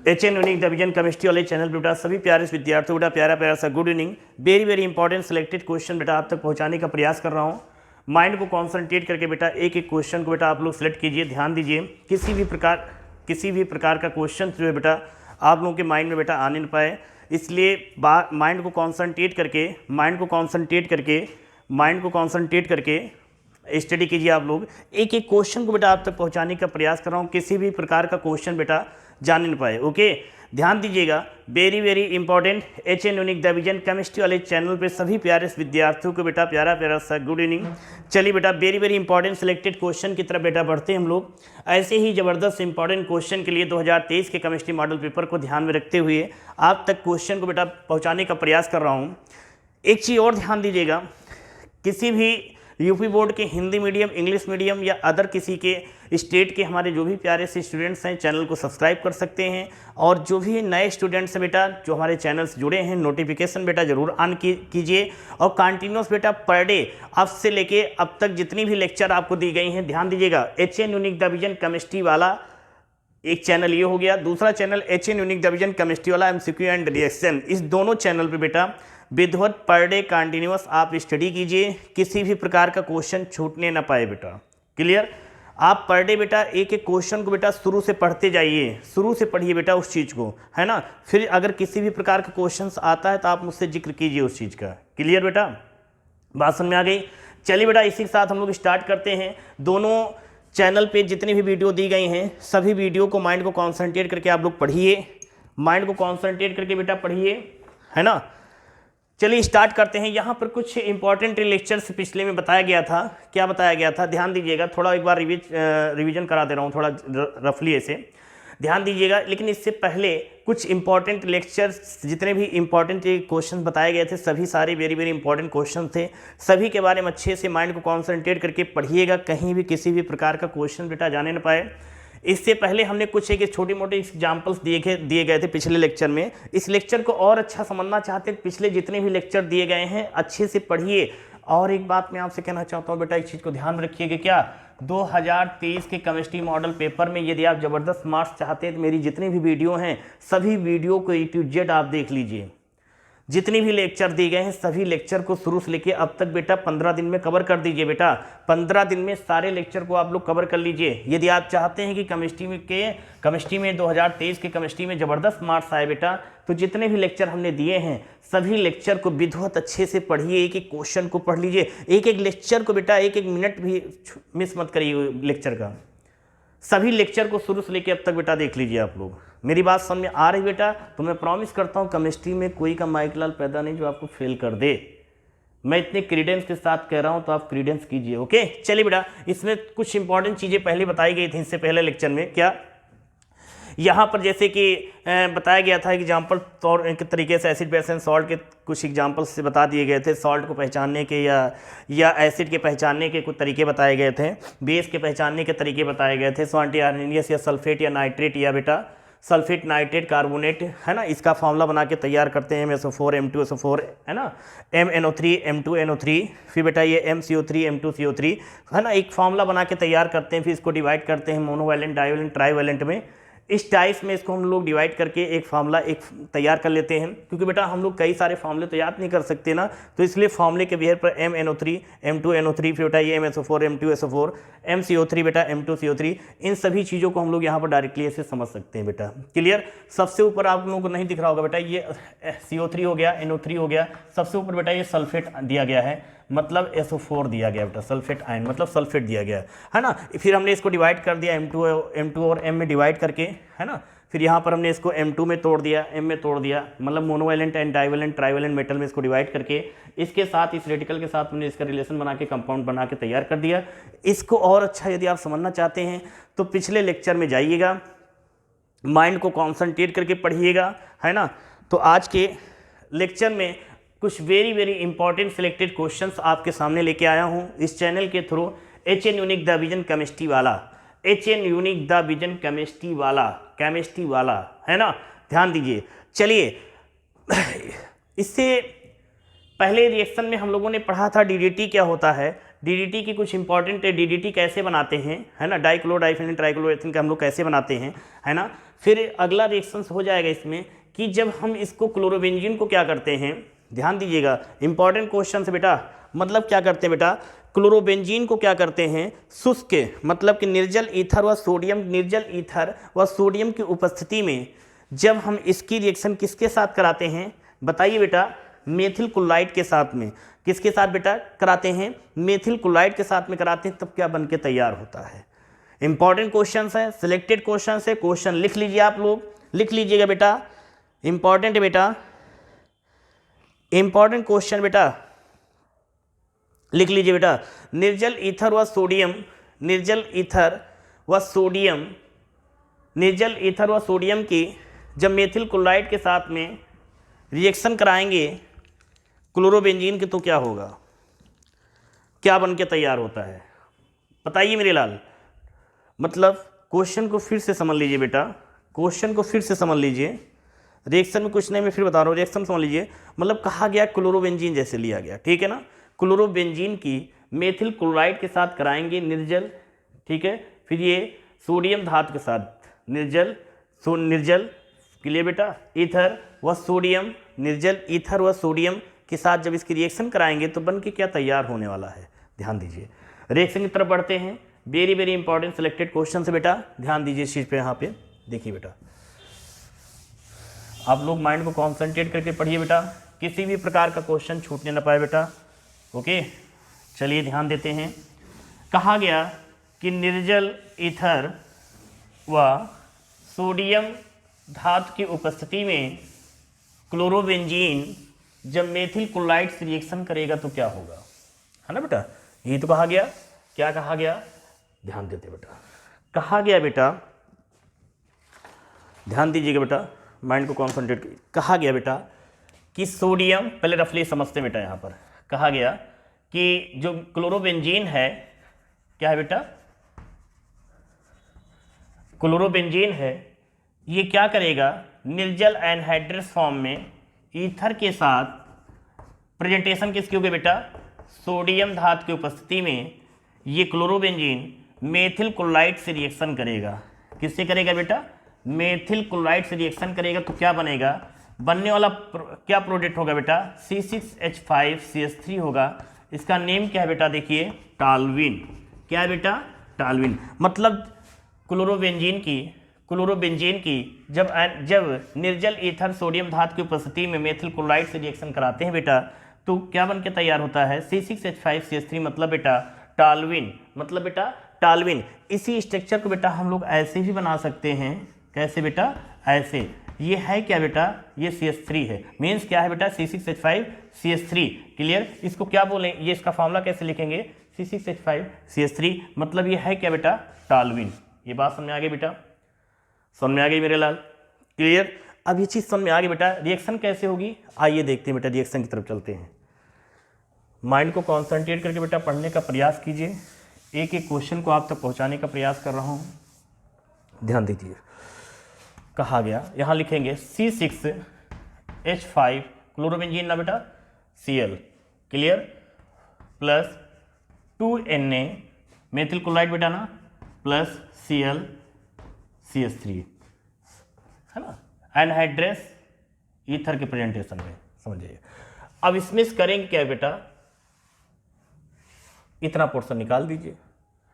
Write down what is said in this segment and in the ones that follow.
HN unique division chemistry वाले channel पे बेटा सभी प्यारे विद्यार्थियों बेटा प्यारा प्यारा सा good evening. Very very important selected question बेटा आप तक पहुंचाने का प्रयास कर रहा हूं। माइंड को कॉन्सेंट्रेट करके बेटा एक एक क्वेश्चन को बेटा आप लोग सिलेक्ट कीजिए, ध्यान दीजिए। किसी भी प्रकार का क्वेश्चन जो है बेटा आप लोगों के माइंड में बेटा आने न पाए, इसलिए माइंड को कॉन्सेंट्रेट करके स्टडी कीजिए। आप लोग एक एक क्वेश्चन को बेटा आप तक पहुंचाने का प्रयास कर रहा हूं, किसी भी प्रकार का क्वेश्चन बेटा जान नहीं पाए। ओके, ध्यान दीजिएगा। Very very important HN unique division chemistry वाले चैनल पे सभी प्यारे विद्यार्थियों को बेटा प्यारा प्यारा सा गुड इवनिंग। चलिए बेटा very very important selected question की तरफ बेटा बढ़ते हैं हम लोग। ऐसे ही ज़बरदस्त इंपॉर्टेंट क्वेश्चन के लिए 2023 के केमिस्ट्री मॉडल पेपर को ध्यान में रखते हुए आप तक क्वेश्चन को बेटा पहुँचाने का प्रयास कर रहा हूँ। एक चीज़ और ध्यान दीजिएगा, किसी भी यूपी बोर्ड के हिंदी मीडियम, इंग्लिश मीडियम या अदर किसी के स्टेट के हमारे जो भी प्यारे से स्टूडेंट्स हैं चैनल को सब्सक्राइब कर सकते हैं। और जो भी नए स्टूडेंट्स हैं बेटा जो हमारे चैनल से जुड़े हैं, नोटिफिकेशन बेटा जरूर ऑन कीजिए। और कंटिन्यूस बेटा पर डे अब से लेके अब तक जितनी भी लेक्चर आपको दी गई हैं ध्यान दीजिएगा। HN यूनिक डिवीजन केमिस्ट्री वाला एक चैनल ये हो गया, दूसरा channel HN unique division chemistry वाला MCQ एंड रिएक्शन। इस दोनों चैनल पे बेटा विधवत पर डे कंटिन्यूस आप स्टडी कीजिए, किसी भी प्रकार का क्वेश्चन छूटने ना पाए बेटा। क्लियर? आप पर डे बेटा एक एक क्वेश्चन को बेटा शुरू से पढ़ते जाइए, शुरू से पढ़िए बेटा उस चीज़ को, है ना। फिर अगर किसी भी प्रकार का क्वेश्चन आता है तो आप मुझसे जिक्र कीजिए उस चीज़ का। क्लियर बेटा? बात समझ में आ गई? चलिए बेटा इसी के साथ हम लोग स्टार्ट करते हैं। दोनों चैनल पे जितनी भी वीडियो दी गई हैं सभी वीडियो को माइंड को कॉन्सेंट्रेट करके आप लोग पढ़िए, माइंड को कॉन्सेंट्रेट करके बेटा पढ़िए, है ना। चलिए स्टार्ट करते हैं। यहाँ पर कुछ इंपॉर्टेंट लेक्चर्स पिछले में बताया गया था। क्या बताया गया था ध्यान दीजिएगा, थोड़ा एक बार रिवीजन करा दे रहा हूँ, थोड़ा रफली ऐसे ध्यान दीजिएगा। लेकिन इससे पहले कुछ इंपॉर्टेंट लेक्चर्स जितने भी इंपॉर्टेंट क्वेश्चन बताए गए थे सभी सारे वेरी वेरी इंपॉर्टेंट क्वेश्चन थे, सभी के बारे में अच्छे से माइंड को कॉन्सेंट्रेट करके पढ़िएगा, कहीं भी किसी भी प्रकार का क्वेश्चन बेटा जाने न पाए। इससे पहले हमने कुछ एक छोटी मोटी एग्जाम्पल्स दिए गए थे पिछले लेक्चर में। इस लेक्चर को और अच्छा समझना चाहते हैं, पिछले जितने भी लेक्चर दिए गए हैं अच्छे से पढ़िए। और एक बात मैं आपसे कहना चाहता हूँ बेटा, एक चीज़ को ध्यान में रखिएगा, क्या 2023 के केमिस्ट्री मॉडल पेपर में यदि आप ज़बरदस्त मार्क्स चाहते हैं तो मेरी जितनी भी वीडियो हैं सभी वीडियो को A to Z आप देख लीजिए। जितनी भी लेक्चर दिए गए हैं सभी लेक्चर को शुरू से लेके अब तक बेटा 15 दिन में कवर कर दीजिए बेटा। 15 दिन में सारे लेक्चर को आप लोग कवर कर लीजिए। यदि आप चाहते हैं कि केमिस्ट्री में 2023 के केमिस्ट्री में ज़बरदस्त मार्क्स आए बेटा, तो जितने भी लेक्चर हमने दिए हैं सभी लेक्चर को विधिवत अच्छे से पढ़िए, एक एक क्वेश्चन को पढ़ लीजिए, एक एक लेक्चर को बेटा एक एक मिनट भी मिस मत करिए लेक्चर का। सभी लेक्चर को शुरू से लेकर अब तक बेटा देख लीजिए आप लोग। मेरी बात समझ में आ रही बेटा? तो मैं प्रॉमिस करता हूँ केमिस्ट्री में कोई का माइकलाल पैदा नहीं जो आपको फेल कर दे। मैं इतने क्रीडेंस के साथ कह रहा हूँ तो आप क्रीडेंस कीजिए। ओके, चलिए बेटा इसमें कुछ इंपॉर्टेंट चीज़ें पहले बताई गई थी इससे पहले लेक्चर में। क्या यहाँ पर जैसे कि बताया गया था एग्जाम्पल तौर के तरीके से एसिड बेस एंड सॉल्ट के कुछ एग्जाम्पल्स से बता दिए गए थे। सॉल्ट को पहचानने के या एसिड के पहचानने के कुछ तरीके बताए गए थे, बेस के पहचानने के तरीके बताए गए थे। सॉल्ट या आर्सेनियस या सल्फेट या नाइट्रेट या बेटा सल्फेट नाइट्रेट कार्बोनेट, है ना, इसका फॉर्मूला बना के तैयार करते हैं MSO4 M2SO4, है ना, MnO3 M2NO3, फिर बेटा ये MCO3 M2CO3, है ना, एक फॉर्मूला बना के तैयार करते हैं। फिर इसको डिवाइड करते हैं मोनोवैलेंट, डाइवैलेंट, ट्राईवैलेंट में। इस टाइप्स में इसको हम लोग डिवाइड करके एक फार्मूला एक तैयार कर लेते हैं, क्योंकि बेटा हम लोग कई सारे फार्मूले तो याद नहीं कर सकते ना, तो इसलिए फार्मूले के बिहेवियर पर MnO3 M2NO3, फिर बेटा ये MSO4 M2SO4, MCO3 बेटा M2CO3, इन सभी चीज़ों को हम लोग यहाँ पर डायरेक्टली ऐसे समझ सकते हैं बेटा। क्लियर? सबसे ऊपर आप लोगों को नहीं दिख रहा होगा बेटा, ये CO3 हो गया, NO3 हो गया, सबसे ऊपर बेटा ये सल्फेट दिया गया है, मतलब SO4 दिया गया बेटा, सल्फेट आयन मतलब सल्फेट दिया गया है ना। फिर हमने इसको डिवाइड कर दिया M2 और M में डिवाइड करके, है ना। फिर यहाँ पर हमने इसको M2 में तोड़ दिया, M में तोड़ दिया, मतलब monovalent and divalent trivalent metal में इसको डिवाइड करके इसके साथ इस रेडिकल के साथ हमने इसका रिलेशन बना के कंपाउंड बना के तैयार कर दिया। इसको और अच्छा यदि आप समझना चाहते हैं तो पिछले लेक्चर में जाइएगा, माइंड को कॉन्सेंट्रेट करके पढ़िएगा, है ना। तो आज के लेक्चर में कुछ very very important selected questions आपके सामने लेके आया हूँ इस चैनल के through. HN unique division chemistry वाला, HN यूनिक डिवीजन केमिस्ट्री वाला, है ना, ध्यान दीजिए। चलिए इससे पहले रिएक्शन में हम लोगों ने पढ़ा था DDT क्या होता है। डीडीटी की कुछ इंपॉर्टेंट है, डीडीटी कैसे बनाते हैं, है ना, डाइक्लोरोडाइफेनिल ट्राइक्लोरोएथिलीन का हम लोग कैसे बनाते हैं, है ना। फिर अगला रिएक्शन हो जाएगा इसमें कि जब हम इसको क्लोरोबेंजीन को क्या करते हैं, ध्यान दीजिएगा, इंपॉर्टेंट क्वेश्चन है बेटा, मतलब क्या करते हैं बेटा, क्लोरोबेंजीन को क्या करते हैं, शुष्क मतलब कि निर्जल ईथर व सोडियम, निर्जल ईथर व सोडियम की उपस्थिति में जब हम इसकी रिएक्शन किसके साथ कराते हैं, बताइए बेटा, मेथिल क्लोराइड के साथ में, किसके साथ बेटा कराते हैं, मेथिल क्लोराइड के साथ में कराते हैं, तब क्या बन के तैयार होता है। इंपॉर्टेंट क्वेश्चन है, सिलेक्टेड क्वेश्चन है, क्वेश्चन लिख लीजिए, आप लोग लिख लीजिएगा बेटा, इंपॉर्टेंट है बेटा, इंपॉर्टेंट क्वेश्चन बेटा लिख लीजिए बेटा। निर्जल ईथर व सोडियम, निर्जल ईथर व सोडियम, निर्जल ईथर व सोडियम की जब मेथिल क्लोराइड के साथ में रिएक्शन कराएंगे क्लोरोबेंजीन के, तो क्या होगा, क्या बन के तैयार होता है, बताइए मेरे लाल। मतलब क्वेश्चन को फिर से समझ लीजिए बेटा, क्वेश्चन को फिर से समझ लीजिए, रिएक्शन में कुछ नहीं, मैं फिर बता रहा हूँ, रिएक्शन समझ लीजिए। मतलब कहा गया क्लोरोबेंजीन जैसे लिया गया, ठीक है ना, क्लोरोबेंजीन की मेथिल क्लोराइड के साथ कराएंगे निर्जल, ठीक है, फिर ये सोडियम धातु के साथ निर्जल, निर्जल क्लियर बेटा, ईथर व सोडियम, निर्जल ईथर व सोडियम के साथ जब इसकी रिएक्शन कराएंगे तो बन के क्या तैयार होने वाला है, ध्यान दीजिए। रिएक्शन की तरफ बढ़ते हैं, very very important selected question से बेटा, ध्यान दीजिए इस चीज़ पे, यहाँ पे देखिए बेटा, आप लोग माइंड को कॉन्सेंट्रेट करके पढ़िए बेटा, किसी भी प्रकार का क्वेश्चन छूटने ना पाए बेटा, ओके। चलिए ध्यान देते हैं, कहा गया कि निर्जल ईथर व सोडियम धातु की उपस्थिति में क्लोरोबेंजीन जब मेथिल क्लोराइड से रिएक्शन करेगा तो क्या होगा, है ना बेटा, यही तो कहा गया। क्या कहा गया, ध्यान देते बेटा, कहा गया बेटा, ध्यान दीजिएगा बेटा, माइंड को कॉन्सेंट्रेट, कहा गया बेटा कि सोडियम, पहले रफली समझते बेटा, यहाँ पर कहा गया कि जो क्लोरोबेंजीन है, क्या है बेटा, क्लोरोबेंजीन है, ये क्या करेगा, निर्जल एनहाइड्रस फॉर्म में ईथर के साथ प्रेजेंटेशन किसकी होगी बेटा, सोडियम धातु की उपस्थिति में ये क्लोरोबेंजीन मेथिल क्लोराइड से रिएक्शन करेगा, किससे करेगा बेटा, मेथिल क्लोराइड से रिएक्शन करेगा, तो क्या बनेगा, बनने वाला क्या प्रोडक्ट होगा बेटा, C6H5CH3 होगा। इसका नेम क्या है बेटा, देखिए टालविन, क्या है बेटा, टालविन। मतलब क्लोरोबेंजीन की जब निर्जल ईथर सोडियम धातु की उपस्थिति में मेथिल क्लोराइड से रिएक्शन कराते हैं बेटा, तो क्या बन के तैयार होता है, C6H5CH3, मतलब बेटा टालविन, मतलब बेटा टालविन। इसी स्ट्रक्चर को बेटा हम लोग ऐसे भी बना सकते हैं, कैसे बेटा, ऐसे, ये है क्या बेटा, ये CH3 है, मीन्स क्या है बेटा, C6H5CH3, क्लियर। इसको क्या बोलें, ये इसका फॉर्मूला कैसे लिखेंगे, C6H5CH3, मतलब ये है क्या बेटा, टालविन। ये बात समझ में आ गई बेटा, समझ में आ गई मेरे लाल, क्लियर। अब ये चीज़ समझ में आ गई बेटा, रिएक्शन कैसे होगी, आइए देखते हैं बेटा, रिएक्शन की तरफ चलते हैं। माइंड को कॉन्सेंट्रेट करके बेटा पढ़ने का प्रयास कीजिए, एक एक क्वेश्चन को आप तक पहुंचाने का प्रयास कर रहा हूं, ध्यान दीजिए। कहा गया, यहाँ लिखेंगे C6H5 क्लोरोबेंजीन ना बेटा, Cl, clear, plus 2Na methyl chloride बेटा ना, प्लस ClCH3, है ना, एनहाइड्रस ईथर के प्रेजेंटेशन में, समझिए। अब इसमें करेंगे क्या बेटा, इतना पोर्शन निकाल दीजिए,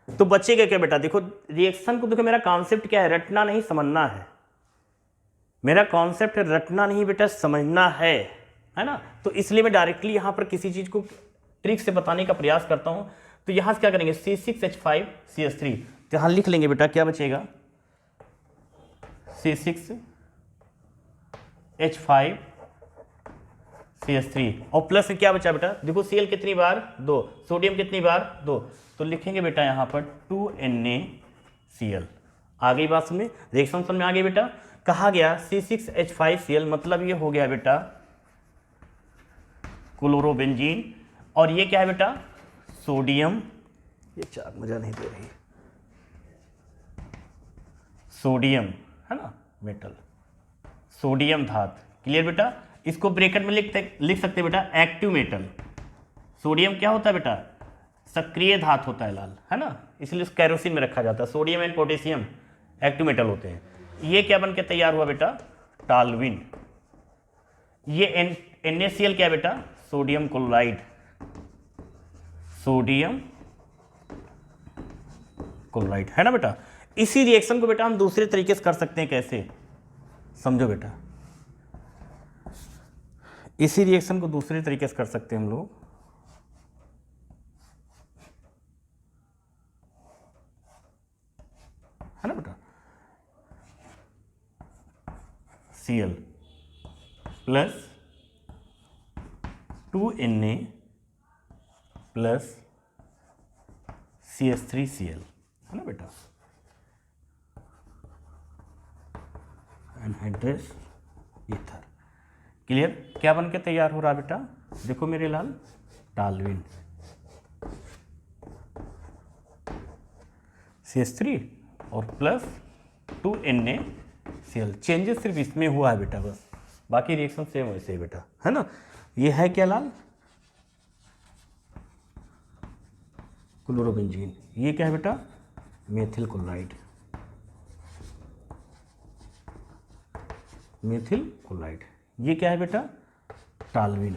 तो बचेगा क्या बेटा, देखो रिएक्शन को, देखो मेरा कॉन्सेप्ट क्या है, रटना नहीं समझना है, मेरा कॉन्सेप्ट है रटना नहीं बेटा समझना है ना। तो इसलिए मैं डायरेक्टली यहाँ पर किसी चीज़ को ट्रिक से बताने का प्रयास करता हूँ। तो यहाँ से क्या करेंगे, C6H5CH3, तो यहाँ लिख लेंगे बेटा, क्या बचेगा, C6H5CH3, और प्लस में क्या बचा बेटा, देखो Cl कितनी बार, 2, सोडियम कितनी बार, 2, तो लिखेंगे बेटा यहाँ पर 2NaCl। आ गई बात समझ, रिएक्शन समझ में आ गई बेटा। कहा गया C6H5Cl, मतलब ये हो गया बेटा क्लोरोबेंजीन, और ये क्या है बेटा, सोडियम, ये चार मजा नहीं दे रही, सोडियम, है ना, मेटल, सोडियम धातु, क्लियर बेटा। इसको ब्रैकेट में लिख सकते बेटा, एक्टिव मेटल। सोडियम क्या होता है बेटा, सक्रिय धातु होता है लाल, है ना, इसलिए उस कैरोसिन में रखा जाता है। Sodium and potassium active metal होते हैं। ये क्या बन के तैयार हुआ बेटा, टालविन। ये NaCl क्या बेटा, सोडियम क्लोराइड, सोडियम क्लोराइड, है ना बेटा। इसी रिएक्शन को बेटा हम दूसरे तरीके से कर सकते हैं, कैसे समझो बेटा, इसी रिएक्शन को दूसरे तरीके से कर सकते हैं हम लोग। है ना बेटा, Cl plus 2Na plus CH3Cl, है ना बेटा, एनहाइड्रस ईथर। क्लियर, क्या बन के तैयार हो रहा बेटा, देखो मेरे लाल, टालविन, CH3 और प्लस 2NaCl। चेंजेस सिर्फ इसमें हुआ है बेटा, बस बाकी रिएक्शन सेम वैसे ही बेटा, है ना। ये है क्या लाल, क्लोरोबेंजीन। ये क्या है बेटा, मेथिल क्लोराइड, मेथिल क्लोराइड। ये क्या है बेटा, टालविन,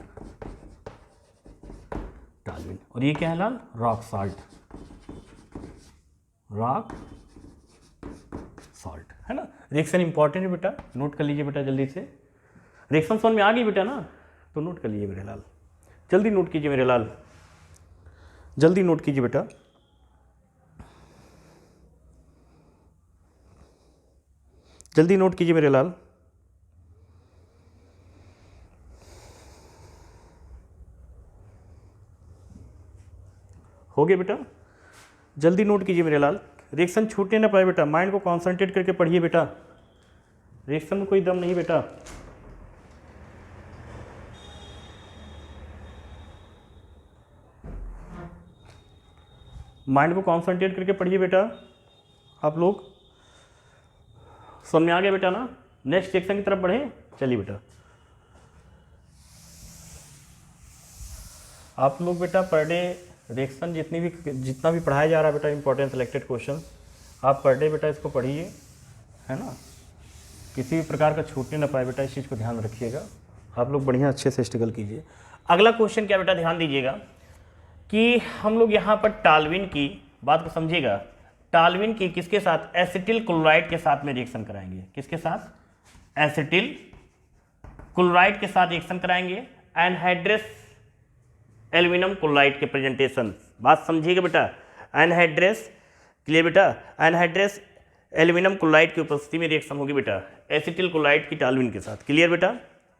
टालविन। और ये क्या है लाल, रॉक साल्ट, रॉक सॉल्ट, है ना। रिएक्शन इंपॉर्टेंट है बेटा, नोट कर लीजिए बेटा जल्दी से। रिएक्शन समझ में आ गई बेटा ना, तो नोट कर लीजिए मेरे लाल, जल्दी नोट कीजिए मेरे लाल, जल्दी नोट कीजिए बेटा। जल्दी नोट कीजिए मेरे लाल। हो गया बेटा, जल्दी नोट कीजिए मेरे लाल, रिएक्शन छूटने ना पाए बेटा, माइंड को कॉन्सेंट्रेट करके पढ़िए बेटा, रिएक्शन में कोई दम नहीं बेटा। माइंड को कॉन्सेंट्रेट करके पढ़िए बेटा आप लोग। समझ में आ गया बेटा ना। नेक्स्ट सेक्शन की तरफ बढ़े, चलिए बेटा। आप लोग बेटा पर डे रिएक्शन जितना भी पढ़ाया जा रहा है बेटा, इंपॉर्टेंट सिलेक्टेड क्वेश्चन, आप पर डे बेटा इसको पढ़िए, है ना, किसी भी प्रकार का छूटने ना पाए बेटा, इस चीज़ को ध्यान रखिएगा। आप लोग बढ़िया अच्छे से स्ट्रगल कीजिए। अगला क्वेश्चन क्या बेटा, ध्यान दीजिएगा कि हम लोग यहाँ पर टालविन की बात को समझिएगा। टालविन की किसके साथ, एसिटिल क्लोराइड के साथ में रिएक्शन कराएंगे। किसके साथ, एसिटिल क्लोराइड के साथ रिएक्शन कराएंगे। एनहाइड्रस एल्यूमिनियम क्लोराइड के प्रेजेंटेशन, बात समझिएगा बेटा। एनहाइड्रस, क्लियर बेटा, एनहाइड्रस एल्यूमिनियम क्लोराइड की उपस्थिति में रिएक्शन होगी बेटा एसिटिल क्लोराइड की टालविन के साथ। क्लियर बेटा,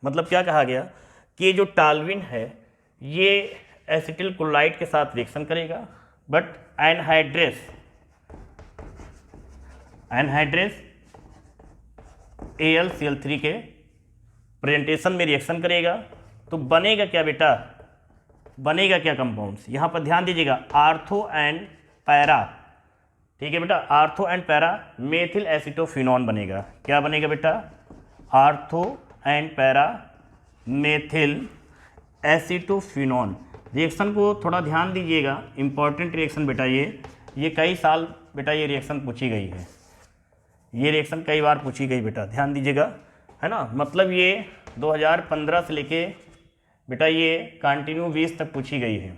मतलब क्या कहा गया कि ये जो टालविन है ये एसिटिल क्लोराइड के साथ रिएक्शन करेगा, बट एनहाइड्रस AlCl3 के प्रेजेंटेशन में रिएक्शन करेगा। तो बनेगा क्या बेटा, बनेगा क्या कंपाउंड्स, यहाँ पर ध्यान दीजिएगा, आर्थो एंड पैरा। ठीक है बेटा, ortho and para methyl acetophenone बनेगा। क्या बनेगा बेटा, ortho and para methyl acetophenone. Reaction को थोड़ा ध्यान दीजिएगा, इंपॉर्टेंट रिएक्शन बेटा ये कई साल बेटा ये रिएक्शन पूछी गई है, ये रिएक्शन कई बार पूछी गई बेटा, ध्यान दीजिएगा, है ना। मतलब ये 2015 से लेके बेटा ये कंटिन्यू 20 तक पूछी गई है,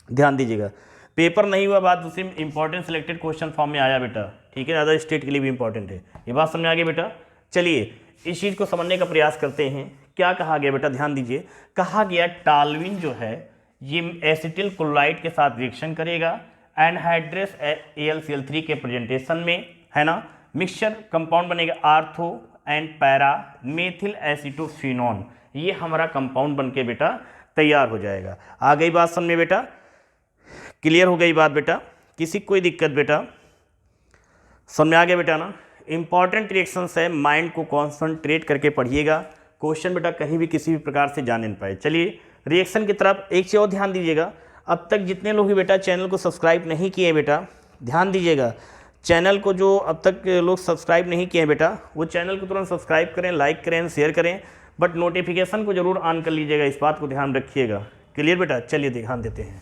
ध्यान दीजिएगा। पेपर नहीं हुआ, बात दूसरी इंपॉर्टेंट सिलेक्टेड क्वेश्चन फॉर्म में आया बेटा, ठीक है, अदर स्टेट के लिए भी इंपॉर्टेंट है। ये बात समझ आ गई बेटा। चलिए इस चीज़ को समझने का प्रयास करते हैं। क्या कहा गया बेटा, ध्यान दीजिए, कहा गया टालविन जो है ये एसिटिल क्लोराइड के साथ रिएक्शन करेगा एनहाइड्रस AlCl3 के प्रेजेंटेशन में, है ना। मिक्सचर कंपाउंड बनेगा ortho and para methyl acetophenone, ये हमारा कंपाउंड बनके बेटा तैयार हो जाएगा। आ गई बात समझ में बेटा, क्लियर हो गई बात बेटा, किसी कोई दिक्कत बेटा, समझ में आ गया बेटा ना। इंपॉर्टेंट रिएक्शंस है, माइंड को कॉन्सेंट्रेट करके पढ़िएगा, क्वेश्चन बेटा कहीं भी किसी भी प्रकार से जाने नहीं पाए। चलिए रिएक्शन की तरफ एक चीज़ और ध्यान दीजिएगा, अब तक जितने लोग भी बेटा चैनल को सब्सक्राइब नहीं किए बेटा, ध्यान दीजिएगा, चैनल को जो अब तक लोग सब्सक्राइब नहीं किए हैं बेटा, वो चैनल को तुरंत सब्सक्राइब करें, लाइक करें, शेयर करें, बट नोटिफिकेशन को जरूर ऑन कर लीजिएगा, इस बात को ध्यान रखिएगा। क्लियर बेटा, चलिए ध्यान देते हैं।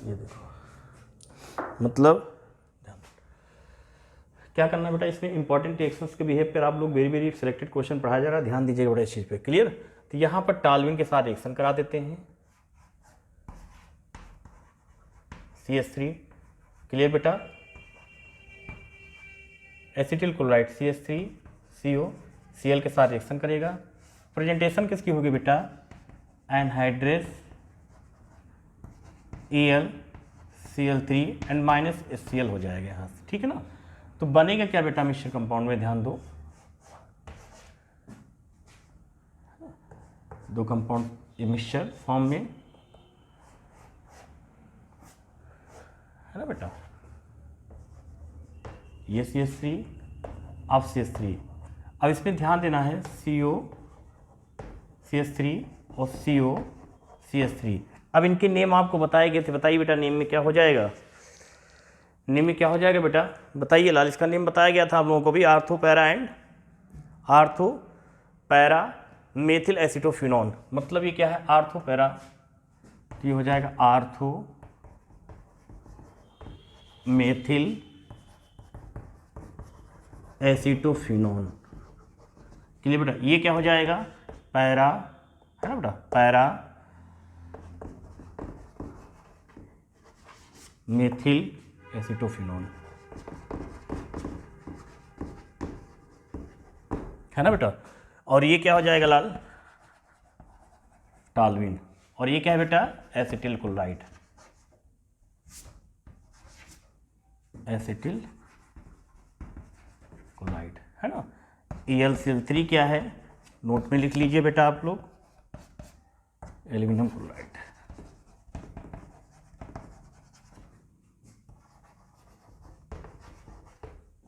ये देखो, मतलब क्या करना है बेटा, इसमें इंपॉर्टेंट रिएक्शंस के बिहेव पर आप लोग वेरी वेरी सिलेक्टेड क्वेश्चन पढ़ाया जा रहा है, ध्यान दीजिएगा बेटा इस चीज़ पे। क्लियर? तो यहाँ पर टॉल्यूइन के साथ रिएक्शन करा देते हैं, CH3। क्लियर बेटा? एसिटिल क्लोराइड CH3CO Cl के साथ रिएक्शन करेगा। प्रेजेंटेशन किसकी होगी बेटा? Anhydrase ElCl3 and minus HCl हो जाएगा यहाँ से, ठीक है ना। तो बनेगा क्या बेटा मिक्सचर कंपाउंड में, ध्यान दो, दो कंपाउंड ये मिक्सचर फॉर्म में है ना बेटा, ये CH3 अब CH3। अब इसमें ध्यान देना है CO CH3 और CO CH3। अब इनके नेम आपको बताए गए थे, बताइए बेटा नेम में क्या हो जाएगा, नेम में क्या हो जाएगा बेटा, बताइए लाल। इसका नेम बताया गया था आप लोगों को भी, ortho para and ortho para methyl acetophenone. मतलब ये क्या है, आर्थो पैरा, तो ये हो जाएगा आर्थो मेथिल एसिटोफिनॉन। क्लियर बेटा? ये क्या हो जाएगा, पैरा, है ना बेटा, पैरा मेथिल एसिटोफिनॉन, है ना बेटा। और ये क्या हो जाएगा लाल, टॉल्यूइन। और ये क्या है बेटा, एसिटिल क्लोराइड, एसिटिल क्लोराइड, है ना। ElCl3 क्या है, नोट में लिख लीजिए बेटा आप लोग, एल्यूमिनियम क्लोराइड।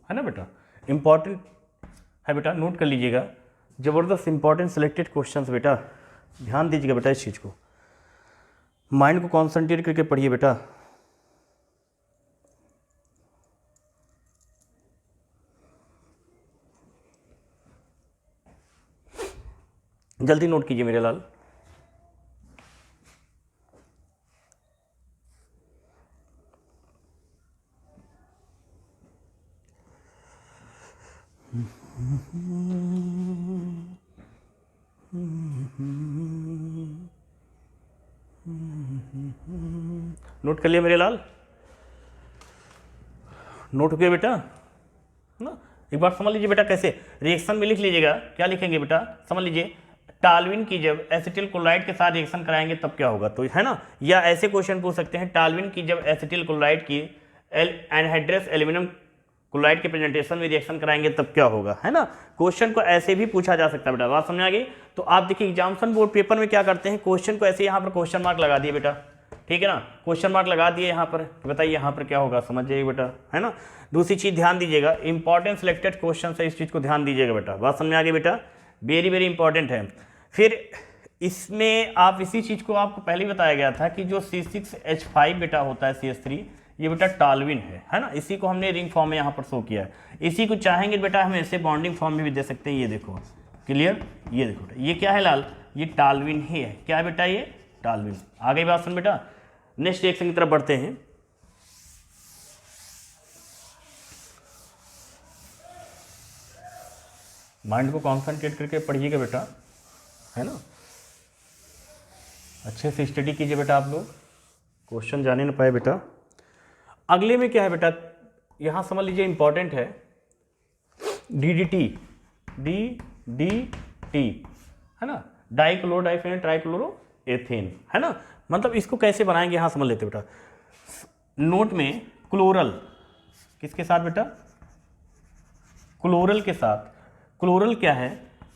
है ना बेटा, इंपॉर्टेंट है बेटा, नोट कर लीजिएगा, जबरदस्त इंपॉर्टेंट सिलेक्टेड क्वेश्चंस बेटा, ध्यान दीजिएगा बेटा इस चीज़ को, माइंड को कॉन्सेंट्रेट करके पढ़िए बेटा। जल्दी नोट कीजिए मेरे लाल। नोट कर लिया मेरे लाल, नोट हो गया बेटा ना। एक बार समझ लीजिए बेटा कैसे, रिएक्शन में लिख लीजिएगा, क्या लिखेंगे बेटा, समझ लीजिए, टॉल्यूइन की जब एसिटिल क्लोराइड के साथ रिएक्शन कराएंगे तब क्या होगा, तो है ना। या ऐसे क्वेश्चन पूछ सकते हैं, टॉल्यूइन की जब एसिटिल क्लोराइड की एनहाइड्रस एल्यूमिनियम क्लोराइड के प्रेजेंटेशन में रिएक्शन कराएंगे तब क्या होगा, है ना। क्वेश्चन को ऐसे भी पूछा जा सकता है बेटा, बात समझ आ गई। तो आप देखिए एग्जामिनेशन बोर्ड पेपर में क्या करते हैं, क्वेश्चन को ऐसे यहाँ पर क्वेश्चन मार्क लगा दिए बेटा, ठीक है ना, क्वेश्चन मार्क लगा दिए यहाँ पर, तो बताइए यहाँ पर क्या होगा, समझ जाइए बेटा, है ना। दूसरी चीज़ ध्यान दीजिएगा, इंपॉर्टेंट सिलेक्टेड क्वेश्चन है, इस चीज़ को ध्यान दीजिएगा बेटा, बात समझ में आ गई बेटा, वेरी वेरी इंपॉर्टेंट है। फिर इसमें आप इसी चीज़ को आपको पहले ही बताया गया था कि जो C6H5 बेटा होता है CH3, ये बेटा टॉल्यूइन है ना, इसी को हमने रिंग फॉर्म में यहाँ पर शो किया है। इसी को चाहेंगे बेटा हम ऐसे बॉन्डिंग फॉर्म में भी दे सकते हैं, ये देखो, क्लियर, ये देखो ये क्या है लाल, ये टॉल्यूइन ही है, क्या है बेटा, ये टॉल्यूइन। आ गई बात सुन बेटा। नेक्स्ट रिएक्शन की तरफ बढ़ते हैं। माइंड को कॉन्सेंट्रेट करके पढ़िएगा बेटा, है ना, अच्छे से स्टडी कीजिए बेटा आप लोग, क्वेश्चन जाने ना पाए बेटा। अगले में क्या है बेटा, यहाँ समझ लीजिए इंपॉर्टेंट है, DDT है ना, डाइक्लोरो डाइफेनॉल ट्राइक्लोरो एथेन, है ना। मतलब इसको कैसे बनाएंगे यहाँ समझ लेते बेटा। नोट में क्लोरल किसके साथ बेटा, क्लोरल के साथ, क्लोरल क्या है,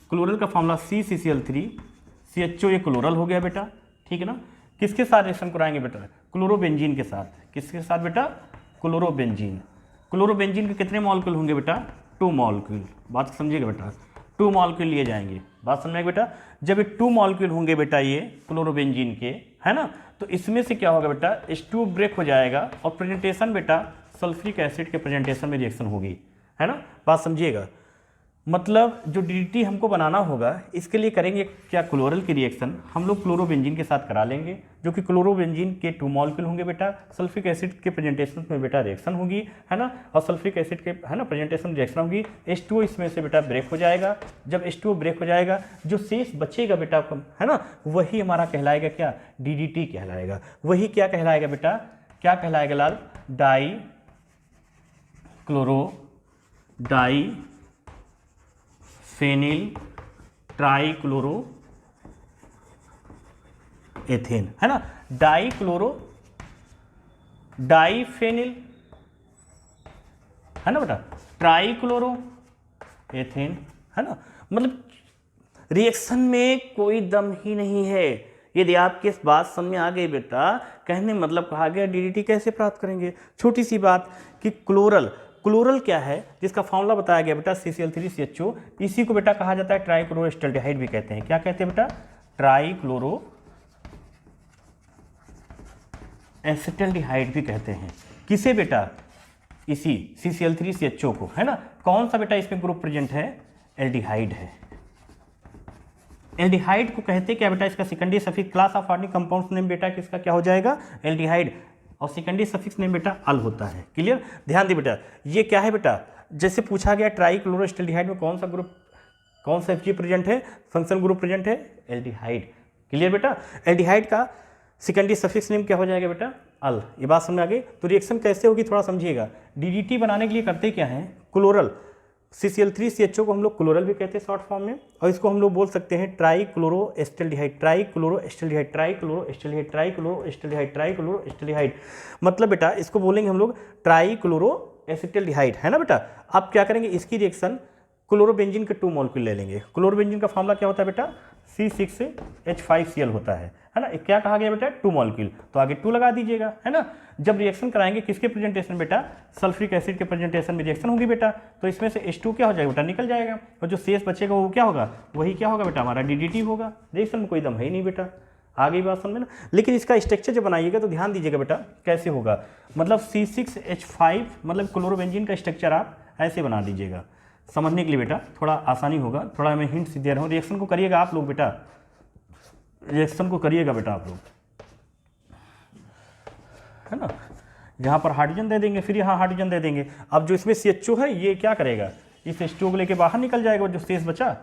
क्लोरल का फॉर्मूला CCCl3 CHO, ये क्लोरल हो गया बेटा, ठीक है ना। किसके साथ रिएक्शन कराएंगे बेटा, क्लोरोबेंजीन के साथ, किसके साथ बेटा, क्लोरोबेंजीन। क्लोरोबेंजीन के कितने मॉलिक्यूल होंगे बेटा, 2 मॉलिक्यूल, बात समझिएगा बेटा, 2 मॉलिक्यूल लिए जाएंगे, बात समझ में बेटा। जब ये 2 मॉलिक्यूल होंगे बेटा ये क्लोरोबेंजीन के, है ना, तो इसमें से क्या होगा बेटा, H2 ब्रेक हो जाएगा और प्रेजेंटेशन बेटा सल्फ्यूरिक एसिड के प्रेजेंटेशन में रिएक्शन होगी, है ना, बात समझिएगा। मतलब जो डीडीटी हमको बनाना होगा इसके लिए करेंगे क्या, क्लोरल की रिएक्शन हम लोग क्लोरोबेंजीन के साथ करा लेंगे, जो कि क्लोरोबेंजीन के 2 मॉलिक्यूल होंगे बेटा, सल्फ्रिक एसिड के प्रेजेंटेशन में बेटा रिएक्शन होगी, है ना, और सल्फ्रिक एसिड के, है ना, प्रेजेंटेशन रिएक्शन होगी, H2O इसमें से बेटा ब्रेक हो जाएगा। जब H2O ब्रेक हो जाएगा जो शेष बचेगा बेटा, है ना, वही हमारा कहलाएगा क्या, डीडीटी कहलाएगा। वही क्या कहलाएगा बेटा, क्या कहलाएगा लाल, die chloro die phenyl trichloro ethane, है ना, डाईफेनिल, है ना बेटा, ट्राइक्लोरो एथेन, है ना। मतलब रिएक्शन में कोई दम ही नहीं है। यदि आपकी इस बात समझ में आ गई बेटा, कहने मतलब कहा गया डीडीटी कैसे प्राप्त करेंगे, छोटी सी बात कि क्लोरल क्या है, जिसका फॉर्मूला बताया गया बेटा CCl3CHO, इसी को बेटा कहा जाता है ट्राइक्लोरोएसिटल्डिहाइड भी कहते हैं। क्या कहते हैं बेटा, ट्राइक्लोरो एसिटल्डिहाइड भी कहते हैं। किसे बेटा, इसी CCl3CHO को, है ना। कौन सा बेटा इसमें ग्रुप प्रेजेंट है, एल्डिहाइड है। एल्डिहाइड को कहते क्या बेटा, इसका secondary suffix class of organic compounds name बेटा किसका क्या हो जाएगा, एल्डिहाइड, और सेकेंडरी सफिक्स नेम बेटा अल होता है। क्लियर, ध्यान दी बेटा। ये क्या है बेटा, जैसे पूछा गया ट्राइक्लोरोएसिटल्डिहाइड में कौन सा ग्रुप, कौन सा FG प्रेजेंट है, फंक्शनल ग्रुप प्रेजेंट है, एल्डिहाइड। क्लियर बेटा, एल्डिहाइड का सेकेंडरी सफिक्स नेम क्या हो जाएगा बेटा, अल। ये बात समझ आ गई। तो रिएक्शन कैसे होगी थोड़ा समझिएगा। डीडीटी बनाने के लिए करते क्या है, क्लोरल CCl3CHO को हम लोग क्लोरल भी कहते हैं शॉर्ट फॉर्म में, और इसको हम लोग बोल सकते हैं ट्राइक्लोरोएसिटल्डिहाइड, ट्राइक्लोरोएसिटल्डिहाइड, ट्राइक्लोरोएसिटल्डिहाइड, ट्राइक्लोरोएसिटल्डिहाइड, ट्राइक्लोरोएसिटल्डिहाइड। मतलब बेटा इसको बोलेंगे हम लोग ट्राइक्लोरोएसिटल्डिहाइड, है ना बेटा। आप क्या करेंगे, इसकी रिएक्शन क्लोरोबेंजीन के 2 मॉलिक्यूल ले लेंगे। क्लोरोबेंजीन का फॉर्मूला क्या होता है बेटा, C6H5Cl होता है ना। क्या कहा गया बेटा, 2 मॉलिक्यूल, तो आगे 2 लगा दीजिएगा, है ना। जब रिएक्शन कराएंगे किसके प्रेजेंटेशन बेटा, सल्फ्रिक एसिड के प्रेजेंटेशन में रिएक्शन होगी बेटा, तो इसमें से H2 क्या हो जाएगा बेटा, निकल जाएगा, और जो शेष बचेगा वो क्या होगा, वही क्या होगा बेटा, हमारा डीडीटी होगा। रिएक्शन में कोई दम है ही नहीं बेटा, आ गई बात समझ में ना। लेकिन इसका स्ट्रक्चर जब बनाइएगा तो ध्यान दीजिएगा बेटा कैसे होगा, मतलब C6H5 मतलब क्लोरोबेंजीन का स्ट्रक्चर आप ऐसे बना दीजिएगा, समझने के लिए बेटा थोड़ा आसानी होगा। थोड़ा मैं हिंट दे रहा हूँ, रिएक्शन को करिएगा आप लोग बेटा, रिएक्शन को करिएगा बेटा आप लोग, है ना। यहाँ पर हाइड्रोजन दे देंगे, फिर यहाँ हाइड्रोजन दे देंगे। अब जो इसमें CHO है ये क्या करेगा, इस H2O को लेके बाहर निकल जाएगा, जो शेष बचा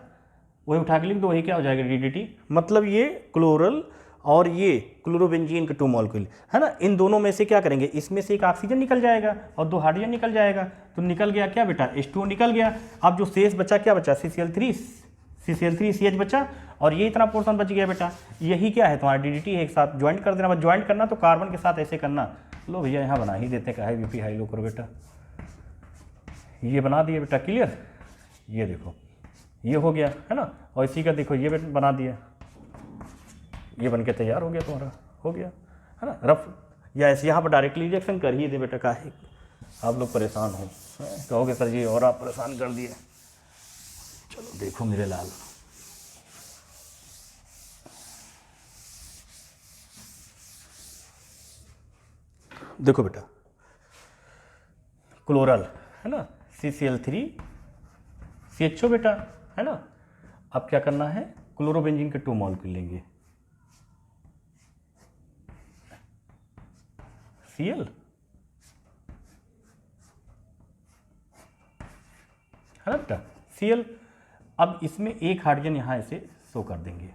वही उठा के लिख दो, वही क्या हो जाएगा, डीडीटी। मतलब ये क्लोरल और ये क्लोरोबेंजीन के 2 मॉलिक्यूल, है ना, इन दोनों में से क्या करेंगे, इसमें से एक ऑक्सीजन निकल जाएगा और 2 हाइड्रोजन निकल जाएगा, तो निकल गया क्या बेटा, H2O निकल गया। अब जो शेष बचा क्या बचा, CCl3CH बचा, और ये इतना पोर्शन बच गया बेटा, यही क्या है तुम्हारा डीडीटी है। एक साथ ज्वाइंट कर देना, बस ज्वाइंट करना तो कार्बन के साथ ऐसे करना। लो भैया यहाँ बना ही देते, का है बीपी हाई लो करो बेटा, ये बना दिए बेटा। क्लियर, ये देखो ये हो गया, है ना, और इसी का देखो ये बना दिया, ये बन के तैयार हो गया तुम्हारा, हो गया, है ना। रफ या ऐसे यहाँ पर डायरेक्टली रिएक्शन कर ही दे बेटा, का है आप लोग परेशान हो, कहोगे सर जी और आप परेशान कर दिए। चलो देखो मेरे लाल, देखो बेटा क्लोरल, है ना, CCl3CHO बेटा, है ना। अब क्या करना है, क्लोरोबेंजीन के 2 मॉलिक्यूल लेंगे, Cl, है ना बेटा, Cl। अब इसमें एक हाइड्रोजन यहाँ ऐसे शो कर देंगे,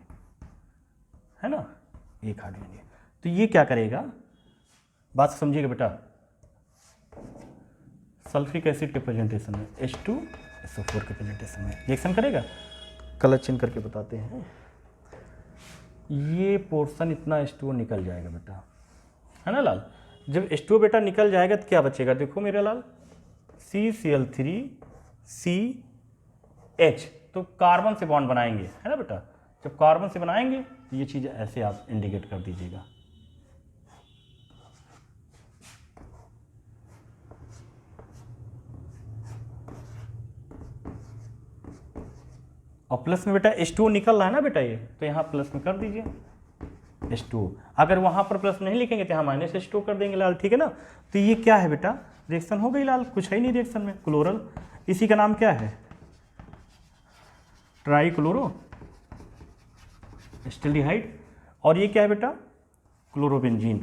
है ना, एक हाइड्रोजन ये, तो ये क्या करेगा, बात समझिएगा बेटा, सल्फ्रिक एसिड के प्रेजेंटेशन में H2SO4 के प्रेजेंटेशन में रिएक्शन करेगा। कलर चेंज करके बताते हैं, ये पोर्शन इतना H2O निकल जाएगा बेटा, है ना लाल। जब H2O बेटा निकल जाएगा तो क्या बचेगा, देखो मेरे लाल, CCl3CH, तो कार्बन से बॉन्ड बनाएंगे, है ना बेटा। जब कार्बन से बनाएंगे तो ये चीज़ ऐसे आप इंडिकेट कर दीजिएगा, और प्लस में बेटा H2O निकल रहा है ना बेटा, ये तो यहाँ प्लस में कर दीजिए H2O। अगर वहाँ पर प्लस नहीं लिखेंगे तो यहाँ माइनस H2O कर देंगे लाल, ठीक है ना। तो ये क्या है बेटा, रिएक्शन हो गई लाल, कुछ है ही नहीं रिएक्शन में, क्लोरल। इसी का नाम क्या है, ट्राईक्लोरो एस्टल्डिहाइड, और ये क्या है बेटा, क्लोरोबेंजीन।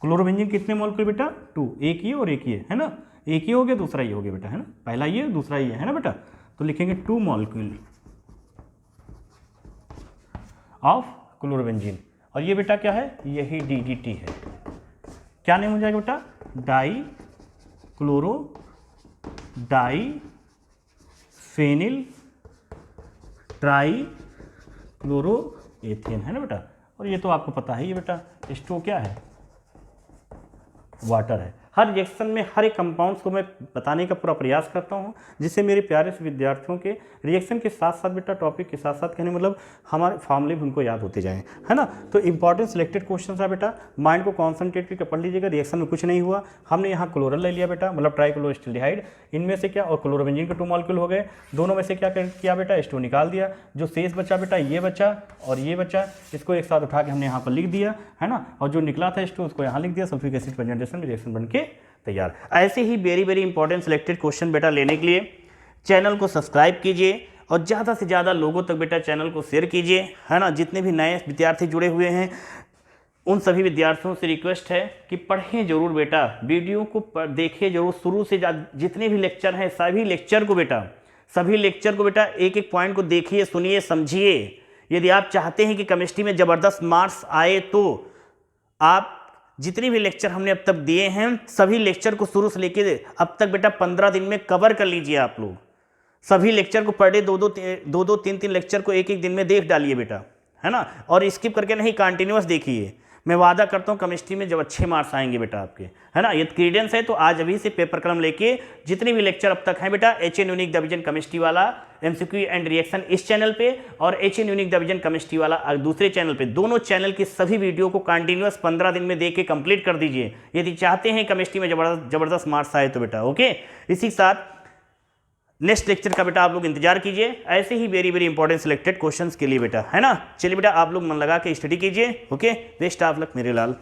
क्लोरोबेंजीन कितने मॉलिक्यूल बेटा, 2, एक ये और एक ये है ना, एक ये हो गया दूसरा ये हो गया बेटा, है ना, पहला ये दूसरा ये है ना बेटा, तो लिखेंगे 2 मॉलिक्यूल ऑफ क्लोरोबेंजीन। और ये बेटा क्या है, यही DDT है, क्या नेम हो जाएगा बेटा, die chloro die phenyl try chloro ethane, है ना बेटा। और ये तो आपको पता है, ये बेटा H2O क्या है, वाटर है। हर रिएक्शन में हर एक कंपाउंड्स को मैं बताने का पूरा प्रयास करता हूँ, जिससे मेरे प्यारे से विद्यार्थियों के रिएक्शन के साथ साथ बेटा टॉपिक के साथ साथ कहने मतलब हमारे फॉर्मूले भी उनको याद होते जाएं, है ना। तो इंपॉर्टेंट सिलेक्टेड क्वेश्चन था बेटा, माइंड को कॉन्सेंट्रेट करके पढ़ लीजिएगा। रिएक्शन में कुछ नहीं हुआ, हमने यहाँ क्लोरल ले लिया बेटा, मतलब ट्राईक्लोरोएस्टल्डिहाइड, इनमें से क्या, और क्लोरोबेंजीन के 2 मॉलिक्यूल हो गए, दोनों में से क्या किया बेटा, H2O निकाल दिया। जो शेष बचा बेटा, ये बचा और ये बचा, इसको एक साथ उठा के हमने यहाँ पर लिख दिया, है ना, और जो निकला था H2O उसको यहाँ लिख दिया, सल्फ्यूरिक एसिड प्रेजेंटेशन में रिएक्शन बन के तैयार। ऐसे ही वेरी इंपॉर्टेंट सिलेक्टेड क्वेश्चन बेटा लेने के लिए चैनल को सब्सक्राइब कीजिए और ज़्यादा से ज़्यादा लोगों तक बेटा चैनल को शेयर कीजिए, है ना। जितने भी नए विद्यार्थी जुड़े हुए हैं उन सभी विद्यार्थियों से रिक्वेस्ट है कि पढ़ें जरूर बेटा, वीडियो को देखिए जरूर शुरू से। जितने भी लेक्चर हैं सभी लेक्चर को बेटा एक एक पॉइंट को देखिए, सुनिए, समझिए। यदि आप चाहते हैं कि केमिस्ट्री में ज़बरदस्त मार्क्स आए तो आप जितने भी लेक्चर हमने अब तक दिए हैं सभी लेक्चर को शुरू से लेके अब तक बेटा 15 दिन में कवर कर लीजिए। आप लोग सभी लेक्चर को पर डे 2-2 3-3 लेक्चर को एक दिन में देख डालिए बेटा, है ना, और स्किप करके नहीं, कंटिन्यूअस देखिए। मैं वादा करता हूँ केमिस्ट्री में जब अच्छे मार्क्स आएंगे बेटा आपके, है ना, ये क्रीडेंस है। तो आज अभी से पेपर कलम लेके जितने भी लेक्चर अब तक हैं बेटा, HN यूनिक डिवीजन केमिस्ट्री वाला MCQ एंड रिएक्शन इस चैनल पे और HN यूनिक डिवीजन केमिस्ट्री वाला दूसरे चैनल पे, दोनों चैनल की सभी वीडियो को कंटिन्यूअस 15 दिन में देख के कंप्लीट कर दीजिए यदि चाहते हैं केमिस्ट्री में जबरदस्त मार्क्स आए तो बेटा, ओके। इसी के साथ नेक्स्ट लेक्चर का बेटा आप लोग इंतजार कीजिए, ऐसे ही वेरी इंपॉर्टेंट सिलेक्टेड क्वेश्चंस के लिए बेटा, है ना। चलिए बेटा आप लोग मन लगा के स्टडी कीजिए, ओके। बेस्ट ऑफ लक मेरे लाल।